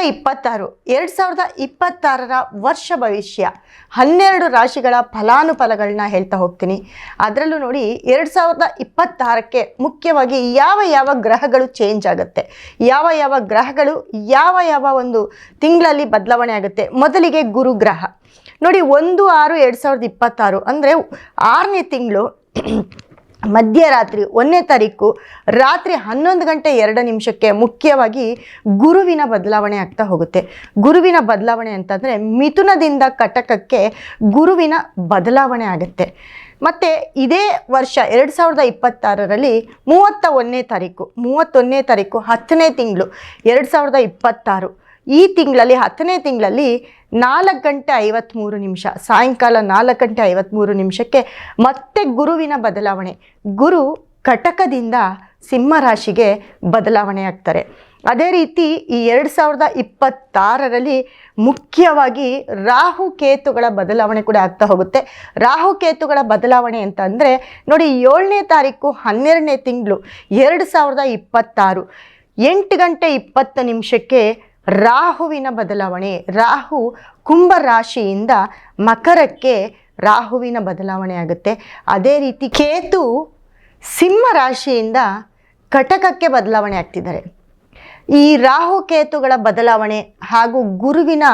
2026 2026ರ ವರ್ಷ ಭವಿಷ್ಯ 12 ರಾಶಿಗಳ ಫಲಾನುಫಲಗಳನ್ನ ಹೇಳ್ತಾ ಹೋಗ್ತೀನಿ. ಅದರಲ್ಲೂ ನೋಡಿ 2026ಕ್ಕೆ ಮುಖ್ಯವಾಗಿ ಯಾವ ಗ್ರಹಗಳು ಚೇಂಜ್ ಆಗುತ್ತೆ, ಯಾವ ಗ್ರಹಗಳು ಯಾವ ಒಂದು ತಿಂಗಳಲ್ಲಿ ಬದಲಾವಣೆ ಆಗುತ್ತೆ. ಮೊದಲಿಗೆ ಗುರು ಗ್ರಹ ನೋಡಿ 1/6/2026 ಅಂದರೆ 6ನೇ ತಿಂಗಳು ಮಧ್ಯರಾತ್ರಿ 1ನೇ ತಾರೀಕು ರಾತ್ರಿ 11:02 ಮುಖ್ಯವಾಗಿ ಗುರುವಿನ ಬದಲಾವಣೆ ಆಗ್ತಾ ಹೋಗುತ್ತೆ. ಗುರುವಿನ ಬದಲಾವಣೆ ಅಂತಂದರೆ ಮಿಥುನದಿಂದ ಕಟಕಕ್ಕೆ ಗುರುವಿನ ಬದಲಾವಣೆ ಆಗುತ್ತೆ. ಮತ್ತು ಇದೇ ವರ್ಷ 2026ರಲ್ಲಿ 31ನೇ ತಾರೀಕು 10ನೇ ತಿಂಗಳು 2026 ಈ ತಿಂಗಳಲ್ಲಿ 10ನೇ ತಿಂಗಳಲ್ಲಿ 4:53 ಸಾಯಂಕಾಲ 4:53 ಮತ್ತೆ ಗುರುವಿನ ಬದಲಾವಣೆ. ಗುರು ಕಟಕದಿಂದ ಸಿಂಹ ರಾಶಿಗೆ ಬದಲಾವಣೆ ಆಗ್ತಾರೆ. ಅದೇ ರೀತಿ ಈ 2026ರಲ್ಲಿ ಮುಖ್ಯವಾಗಿ ರಾಹು ಕೇತುಗಳ ಬದಲಾವಣೆ ಕೂಡ ಆಗ್ತಾ ಹೋಗುತ್ತೆ. ರಾಹು ಕೇತುಗಳ ಬದಲಾವಣೆ ಅಂತ ಅಂದರೆ ನೋಡಿ 7ನೇ ತಾರೀಕು 12ನೇ ತಿಂಗಳು 2026 8:20 ರಾಹುವಿನ ಬದಲಾವಣೆ. ರಾಹು ಕುಂಭ ರಾಶಿಯಿಂದ ಮಕರಕ್ಕೆ ರಾಹುವಿನ ಬದಲಾವಣೆ ಆಗುತ್ತೆ. ಅದೇ ರೀತಿ ಕೇತು ಸಿಂಹ ರಾಶಿಯಿಂದ ಕಟಕಕ್ಕೆ ಬದಲಾವಣೆ ಆಗ್ತಿದ್ದಾರೆ. ಈ ರಾಹು ಕೇತುಗಳ ಬದಲಾವಣೆ ಹಾಗೂ ಗುರುವಿನ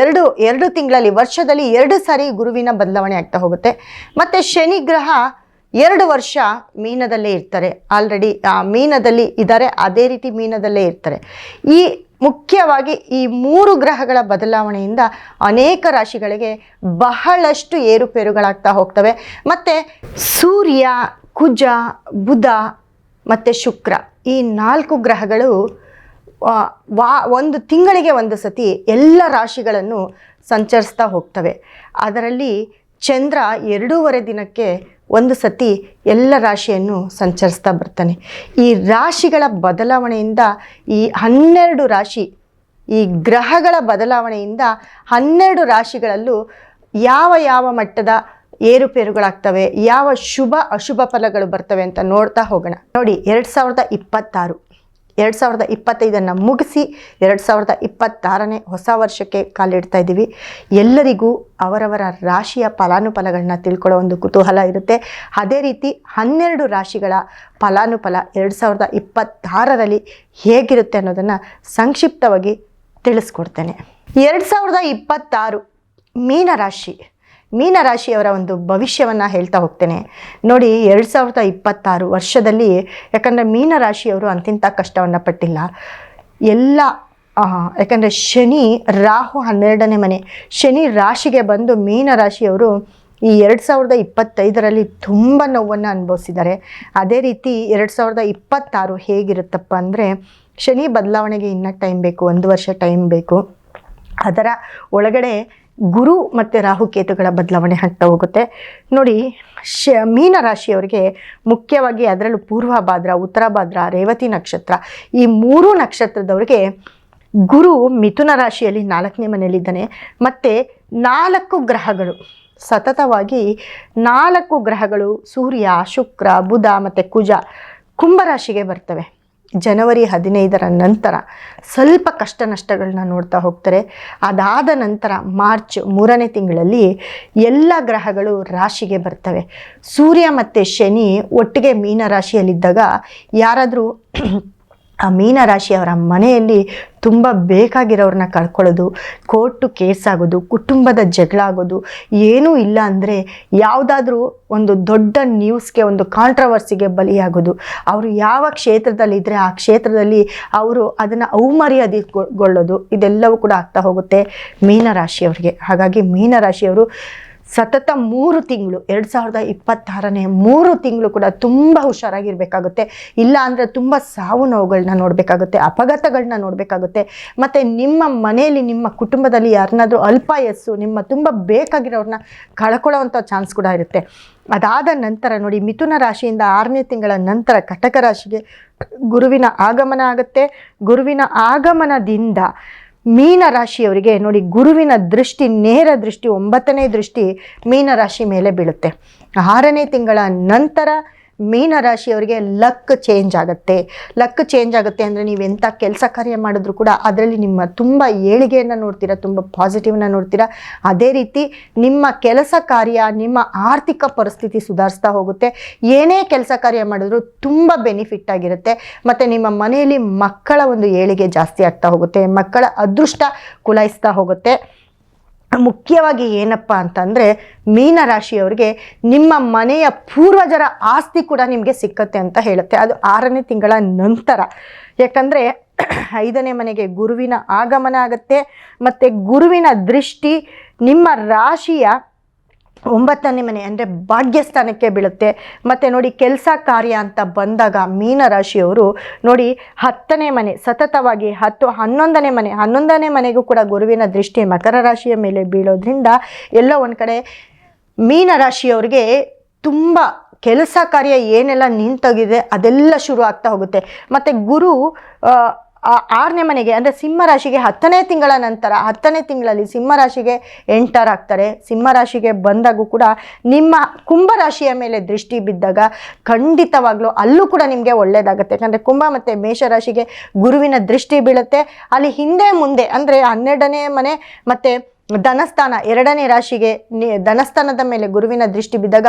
ಎರಡು ತಿಂಗಳಲ್ಲಿ ವರ್ಷದಲ್ಲಿ 2 ಸಾರಿ ಗುರುವಿನ ಬದಲಾವಣೆ ಆಗ್ತಾ ಹೋಗುತ್ತೆ. ಮತ್ತು ಶನಿ ಗ್ರಹ 2 ವರ್ಷ ಮೀನದಲ್ಲೇ ಇರ್ತಾರೆ. ಆಲ್ರೆಡಿ ಮೀನದಲ್ಲಿ ಇದ್ದಾರೆ, ಅದೇ ರೀತಿ ಮೀನದಲ್ಲೇ ಇರ್ತಾರೆ. ಈ ಮುಖ್ಯವಾಗಿ ಈ 3 ಗ್ರಹಗಳ ಬದಲಾವಣೆಯಿಂದ ಅನೇಕ ರಾಶಿಗಳಿಗೆ ಬಹಳಷ್ಟು ಏರುಪೇರುಗಳಾಗ್ತಾ ಹೋಗ್ತವೆ. ಮತ್ತು ಸೂರ್ಯ, ಕುಜ, ಬುಧ ಮತ್ತು ಶುಕ್ರ ಈ 4 ಗ್ರಹಗಳು ಒಂದು ತಿಂಗಳಿಗೆ ಒಂದು ಸತಿ ಎಲ್ಲ ರಾಶಿಗಳನ್ನು ಸಂಚರಿಸ್ತಾ ಹೋಗ್ತವೆ. ಅದರಲ್ಲಿ ಚಂದ್ರ 2.5 ದಿನಕ್ಕೆ ಒಂದು ಸತಿ ಎಲ್ಲ ರಾಶಿಯನ್ನು ಸಂಚರಿಸ್ತಾ ಬರ್ತಾನೆ. ಈ ರಾಶಿಗಳ ಬದಲಾವಣೆಯಿಂದ ಈ 12 ರಾಶಿ ಈ ಗ್ರಹಗಳ ಬದಲಾವಣೆಯಿಂದ 12 ರಾಶಿಗಳಲ್ಲೂ ಯಾವ ಮಟ್ಟದ ಏರುಪೇರುಗಳಾಗ್ತವೆ, ಯಾವ ಶುಭ ಅಶುಭ ಫಲಗಳು ಬರ್ತವೆ ಅಂತ ನೋಡ್ತಾ ಹೋಗೋಣ. ನೋಡಿ 2025 ಮುಗಿಸಿ 2026ನೇ ಹೊಸ ವರ್ಷಕ್ಕೆ ಕಾಲಿಡ್ತಾ ಇದ್ದೀವಿ. ಎಲ್ಲರಿಗೂ ಅವರವರ ರಾಶಿಯ ಫಲಾನುಫಲಗಳನ್ನ ತಿಳ್ಕೊಳ್ಳೋ ಒಂದು ಕುತೂಹಲ ಇರುತ್ತೆ. ಅದೇ ರೀತಿ 12 ರಾಶಿಗಳ ಫಲಾನುಫಲ 2026ರಲ್ಲಿ ಹೇಗಿರುತ್ತೆ ಅನ್ನೋದನ್ನು ಸಂಕ್ಷಿಪ್ತವಾಗಿ ತಿಳಿಸ್ಕೊಡ್ತೇನೆ. 2026 ಮೀನರಾಶಿಯವರ ಒಂದು ಭವಿಷ್ಯವನ್ನು ಹೇಳ್ತಾ ಹೋಗ್ತೇನೆ. ನೋಡಿ 2026 ವರ್ಷದಲ್ಲಿ, ಯಾಕಂದರೆ ಮೀನರಾಶಿಯವರು ಅಂತಿಂಥ ಕಷ್ಟವನ್ನು ಪಟ್ಟಿಲ್ಲ. ಯಾಕಂದರೆ ಶನಿ ರಾಹು 12ನೇ ಮನೆ ಶನಿ ರಾಶಿಗೆ ಬಂದು ಮೀನರಾಶಿಯವರು ಈ 2025ರಲ್ಲಿ ತುಂಬ ನೋವನ್ನು ಅನುಭವಿಸಿದ್ದಾರೆ. ಅದೇ ರೀತಿ 2026 ಹೇಗಿರುತ್ತಪ್ಪ ಅಂದರೆ ಶನಿ ಬದಲಾವಣೆಗೆ ಇನ್ನೂ ಟೈಮ್ ಬೇಕು, 1 ವರ್ಷ ಟೈಮ್ ಬೇಕು. ಅದರ ಒಳಗಡೆ ಗುರು ಮತ್ತು ರಾಹುಕೇತುಗಳ ಬದಲಾವಣೆ ಆಗ್ತಾ ಹೋಗುತ್ತೆ. ನೋಡಿ ಮೀನರಾಶಿಯವರಿಗೆ ಮುಖ್ಯವಾಗಿ ಅದರಲ್ಲೂ ಪೂರ್ವಭಾದ್ರ, ಉತ್ತರಭಾದ್ರ, ರೇವತಿ ನಕ್ಷತ್ರ ಈ 3 ನಕ್ಷತ್ರದವರಿಗೆ ಗುರು ಮಿಥುನ ರಾಶಿಯಲ್ಲಿ 4ನೇ ಮನೆಯಲ್ಲಿದ್ದಾನೆ. ಮತ್ತು 4 ಗ್ರಹಗಳು ಸತತವಾಗಿ 4 ಗ್ರಹಗಳು ಸೂರ್ಯ, ಶುಕ್ರ, ಬುಧ ಮತ್ತು ಕುಜ ಕುಂಭರಾಶಿಗೆ ಬರ್ತವೆ. ಜನವರಿ 15ರ ನಂತರ ಸ್ವಲ್ಪ ಕಷ್ಟ ನಷ್ಟಗಳನ್ನ ನೋಡ್ತಾ ಹೋಗ್ತಾರೆ. ಅದಾದ ನಂತರ ಮಾರ್ಚ್ 3ನೇ ತಿಂಗಳಲ್ಲಿ ಎಲ್ಲ ಗ್ರಹಗಳು ರಾಶಿಗೆ ಬರ್ತವೆ. ಸೂರ್ಯ ಮತ್ತು ಶನಿ ಒಟ್ಟಿಗೆ ಮೀನರಾಶಿಯಲ್ಲಿದ್ದಾಗ ಯಾರಾದರೂ ಆ ಮೀನರಾಶಿಯವರ ಮನೆಯಲ್ಲಿ ತುಂಬ ಬೇಕಾಗಿರೋರನ್ನ ಕಳ್ಕೊಳ್ಳೋದು, ಕೋರ್ಟು ಕೇಸ್ ಆಗೋದು, ಕುಟುಂಬದ ಜಗಳ ಆಗೋದು, ಏನೂ ಇಲ್ಲ ಅಂದರೆ ಯಾವುದಾದ್ರೂ ಒಂದು ದೊಡ್ಡ ನ್ಯೂಸ್ಗೆ, ಒಂದು ಕಾಂಟ್ರವರ್ಸಿಗೆ ಬಲಿಯಾಗೋದು, ಅವರು ಯಾವ ಕ್ಷೇತ್ರದಲ್ಲಿದ್ದರೆ ಆ ಕ್ಷೇತ್ರದಲ್ಲಿ ಅವರು ಅದನ್ನು ಅವಮರ್ಯಾದೆಗೊಳ್ಳೋದು, ಇದೆಲ್ಲವೂ ಕೂಡ ಆಗ್ತಾ ಹೋಗುತ್ತೆ ಮೀನರಾಶಿಯವರಿಗೆ. ಹಾಗಾಗಿ ಮೀನರಾಶಿಯವರು ಸತತ 3 ತಿಂಗಳು 2026ನೇ 3 ತಿಂಗಳು ಕೂಡ ತುಂಬ ಹುಷಾರಾಗಿರಬೇಕಾಗುತ್ತೆ. ಇಲ್ಲ ಅಂದರೆ ತುಂಬ ಸಾವು ನೋವುಗಳನ್ನ ನೋಡಬೇಕಾಗುತ್ತೆ, ಅಪಘಾತಗಳನ್ನ ನೋಡಬೇಕಾಗುತ್ತೆ. ಮತ್ತು ನಿಮ್ಮ ಮನೆಯಲ್ಲಿ, ನಿಮ್ಮ ಕುಟುಂಬದಲ್ಲಿ ಯಾರನ್ನಾದರೂ ಅಲ್ಪಾಯಸ್ಸು, ನಿಮ್ಮ ತುಂಬ ಬೇಕಾಗಿರೋರನ್ನ ಕಳ್ಕೊಳ್ಳೋವಂಥ ಚಾನ್ಸ್ ಕೂಡ ಇರುತ್ತೆ. ಅದಾದ ನಂತರ ನೋಡಿ ಮಿಥುನ ರಾಶಿಯಿಂದ 6ನೇ ತಿಂಗಳ ನಂತರ ಕಟಕ ರಾಶಿಗೆ ಗುರುವಿನ ಆಗಮನ ಆಗುತ್ತೆ. ಗುರುವಿನ ಆಗಮನದಿಂದ ಮೀನರಾಶಿಯವರಿಗೆ ನೋಡಿ ಗುರುವಿನ ದೃಷ್ಟಿ, ನೇರ ದೃಷ್ಟಿ, 9ನೇ ದೃಷ್ಟಿ ಮೀನರಾಶಿ ಮೇಲೆ ಬೀಳುತ್ತೆ. 6ನೇ ತಿಂಗಳ ನಂತರ ಮೀನರಾಶಿಯವರಿಗೆ ಲಕ್ ಚೇಂಜ್ ಆಗುತ್ತೆ. ಲಕ್ ಚೇಂಜ್ ಆಗುತ್ತೆ ಅಂದರೆ ನೀವು ಎಂಥ ಕೆಲಸ ಕಾರ್ಯ ಮಾಡಿದ್ರು ಕೂಡ ಅದರಲ್ಲಿ ನಿಮ್ಮ ತುಂಬ ಏಳಿಗೆಯನ್ನು ನೋಡ್ತೀರಾ, ತುಂಬ ಪಾಸಿಟಿವ್ನ ನೋಡ್ತೀರಾ. ಅದೇ ರೀತಿ ನಿಮ್ಮ ಕೆಲಸ ಕಾರ್ಯ, ನಿಮ್ಮ ಆರ್ಥಿಕ ಪರಿಸ್ಥಿತಿ ಸುಧಾರಿಸ್ತಾ ಹೋಗುತ್ತೆ. ಏನೇ ಕೆಲಸ ಕಾರ್ಯ ಮಾಡಿದ್ರು ತುಂಬ ಬೆನಿಫಿಟ್ ಆಗಿರುತ್ತೆ. ಮತ್ತು ನಿಮ್ಮ ಮನೆಯಲ್ಲಿ ಮಕ್ಕಳ ಒಂದು ಏಳಿಗೆ ಜಾಸ್ತಿ ಆಗ್ತಾ ಹೋಗುತ್ತೆ, ಮಕ್ಕಳ ಅದೃಷ್ಟ ಕುಲಾಯಿಸ್ತಾ ಹೋಗುತ್ತೆ. ಮುಖ್ಯವಾಗಿ ಏನಪ್ಪ ಅಂತಂದರೆ ಮೀನರಾಶಿಯವರಿಗೆ ನಿಮ್ಮ ಮನೆಯ ಪೂರ್ವಜರ ಆಸ್ತಿ ಕೂಡ ನಿಮಗೆ ಸಿಕ್ಕತ್ತೆ ಅಂತ ಹೇಳುತ್ತೆ. ಅದು 6ನೇ ತಿಂಗಳ ನಂತರ. ಯಾಕಂದರೆ 5ನೇ ಮನೆಗೆ ಗುರುವಿನ ಆಗಮನ ಆಗುತ್ತೆ ಮತ್ತು ಗುರುವಿನ ದೃಷ್ಟಿ ನಿಮ್ಮ ರಾಶಿಯ 9ನೇ ಮನೆ ಅಂದರೆ ಭಾಗ್ಯಸ್ಥಾನಕ್ಕೆ ಬೀಳುತ್ತೆ. ಮತ್ತು ನೋಡಿ ಕೆಲಸ ಕಾರ್ಯ ಅಂತ ಬಂದಾಗ ಮೀನರಾಶಿಯವರು ನೋಡಿ 10ನೇ ಮನೆ ಸತತವಾಗಿ 11ನೇ ಮನೆಗೂ ಕೂಡ ಗುರುವಿನ ದೃಷ್ಟಿ ಮಕರ ರಾಶಿಯ ಮೇಲೆ ಬೀಳೋದ್ರಿಂದ ಎಲ್ಲೋ ಒಂದು ಕಡೆ ಮೀನರಾಶಿಯವರಿಗೆ ತುಂಬ ಕೆಲಸ ಕಾರ್ಯ ಏನೆಲ್ಲ ನಿಂತೋಗಿದೆ ಅದೆಲ್ಲ ಶುರು ಆಗ್ತಾ ಹೋಗುತ್ತೆ. ಮತ್ತು ಗುರು 6ನೇ ಮನೆಗೆ ಅಂದರೆ ಸಿಂಹರಾಶಿಗೆ 10ನೇ ತಿಂಗಳ ನಂತರ 10ನೇ ತಿಂಗಳಲ್ಲಿ ಸಿಂಹರಾಶಿಗೆ ಎಂಟರ್ ಆಗ್ತಾರೆ. ಸಿಂಹರಾಶಿಗೆ ಬಂದಾಗೂ ಕೂಡ ನಿಮ್ಮ ಕುಂಭರಾಶಿಯ ಮೇಲೆ ದೃಷ್ಟಿ ಬಿದ್ದಾಗ ಖಂಡಿತವಾಗ್ಲೂ ಅಲ್ಲೂ ಕೂಡ ನಿಮಗೆ ಒಳ್ಳೆಯದಾಗುತ್ತೆ. ಯಾಕಂದರೆ ಕುಂಭ ಮತ್ತು ಮೇಷರಾಶಿಗೆ ಗುರುವಿನ ದೃಷ್ಟಿ ಬೀಳುತ್ತೆ. ಅಲ್ಲಿ ಹಿಂದೆ ಮುಂದೆ ಅಂದರೆ 12ನೇ ಮನೆ ಮತ್ತು ಧನಸ್ಥಾನ 2ನೇ ರಾಶಿಗೆ ಧನಸ್ಥಾನದ ಮೇಲೆ ಗುರುವಿನ ದೃಷ್ಟಿ ಬಿದ್ದಾಗ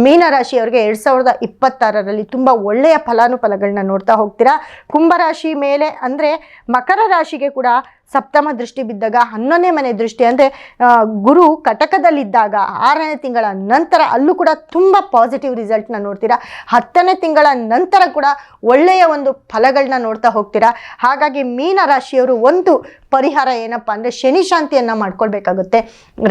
ಮೀನರಾಶಿಯವರಿಗೆ 2026ರಲ್ಲಿ ತುಂಬ ಒಳ್ಳೆಯ ಫಲಾನುಫಲಗಳನ್ನ ನೋಡ್ತಾ ಹೋಗ್ತೀರಾ. ಕುಂಭರಾಶಿ ಮೇಲೆ ಅಂದರೆ ಮಕರ ರಾಶಿಗೆ ಕೂಡ ಸಪ್ತಮ ದೃಷ್ಟಿ ಬಿದ್ದಾಗ 11ನೇ ಮನೆ ದೃಷ್ಟಿ ಅಂದರೆ ಗುರು ಕಟಕದಲ್ಲಿದ್ದಾಗ 6ನೇ ತಿಂಗಳ ನಂತರ ಅಲ್ಲೂ ಕೂಡ ತುಂಬ ಪಾಸಿಟಿವ್ ರಿಸಲ್ಟ್ನ ನೋಡ್ತೀರಾ. 10ನೇ ತಿಂಗಳ ನಂತರ ಕೂಡ ಒಳ್ಳೆಯ ಒಂದು ಫಲಗಳನ್ನ ನೋಡ್ತಾ ಹೋಗ್ತೀರಾ. ಹಾಗಾಗಿ ಮೀನರಾಶಿಯವರು ಒಂದು ಪರಿಹಾರ ಏನಪ್ಪ ಅಂದರೆ ಶನಿ ಶಾಂತಿಯನ್ನು ಮಾಡ್ಕೊಳ್ಬೇಕಾಗುತ್ತೆ.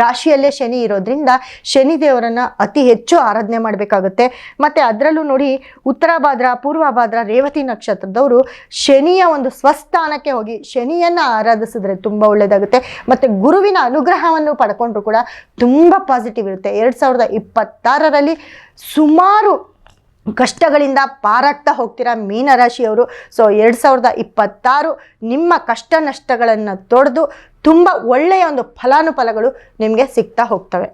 ರಾಶಿಯಲ್ಲೇ ಶನಿ ಇರೋದ್ರಿಂದ ಶನಿ ದೇವರನ್ನು ಅತಿ ಹೆಚ್ಚು ಆರಾಧನೆ ಮಾಡಬೇಕಾಗುತ್ತೆ. ಮತ್ತು ಅದರಲ್ಲೂ ನೋಡಿ ಉತ್ತರ ಭಾದ್ರ, ಪೂರ್ವ ಭಾದ್ರ, ರೇವತಿ ನಕ್ಷತ್ರದವರು ಶನಿಯ ಒಂದು ಸ್ವಸ್ಥಾನಕ್ಕೆ ಹೋಗಿ ಶನಿಯನ್ನು ಆರಾಧಿಸಿದ್ರೆ ತುಂಬ ಒಳ್ಳೆಯದಾಗುತ್ತೆ. ಮತ್ತು ಗುರುವಿನ ಅನುಗ್ರಹವನ್ನು ಪಡ್ಕೊಂಡ್ರು ಕೂಡ ತುಂಬ ಪಾಸಿಟಿವ್ ಇರುತ್ತೆ. 2026ರಲ್ಲಿ ಸುಮಾರು ಕಷ್ಟಗಳಿಂದ ಪಾರಾಗ್ತಾ ಹೋಗ್ತೀರಾ ಮೀನರಾಶಿಯವರು. ಸೊ 2026 ನಿಮ್ಮ ಕಷ್ಟ ನಷ್ಟಗಳನ್ನು ತೊಡೆದು ತುಂಬ ಒಳ್ಳೆಯ ಒಂದು ಫಲಾನುಫಲಗಳು ನಿಮಗೆ ಸಿಗ್ತಾ ಹೋಗ್ತವೆ.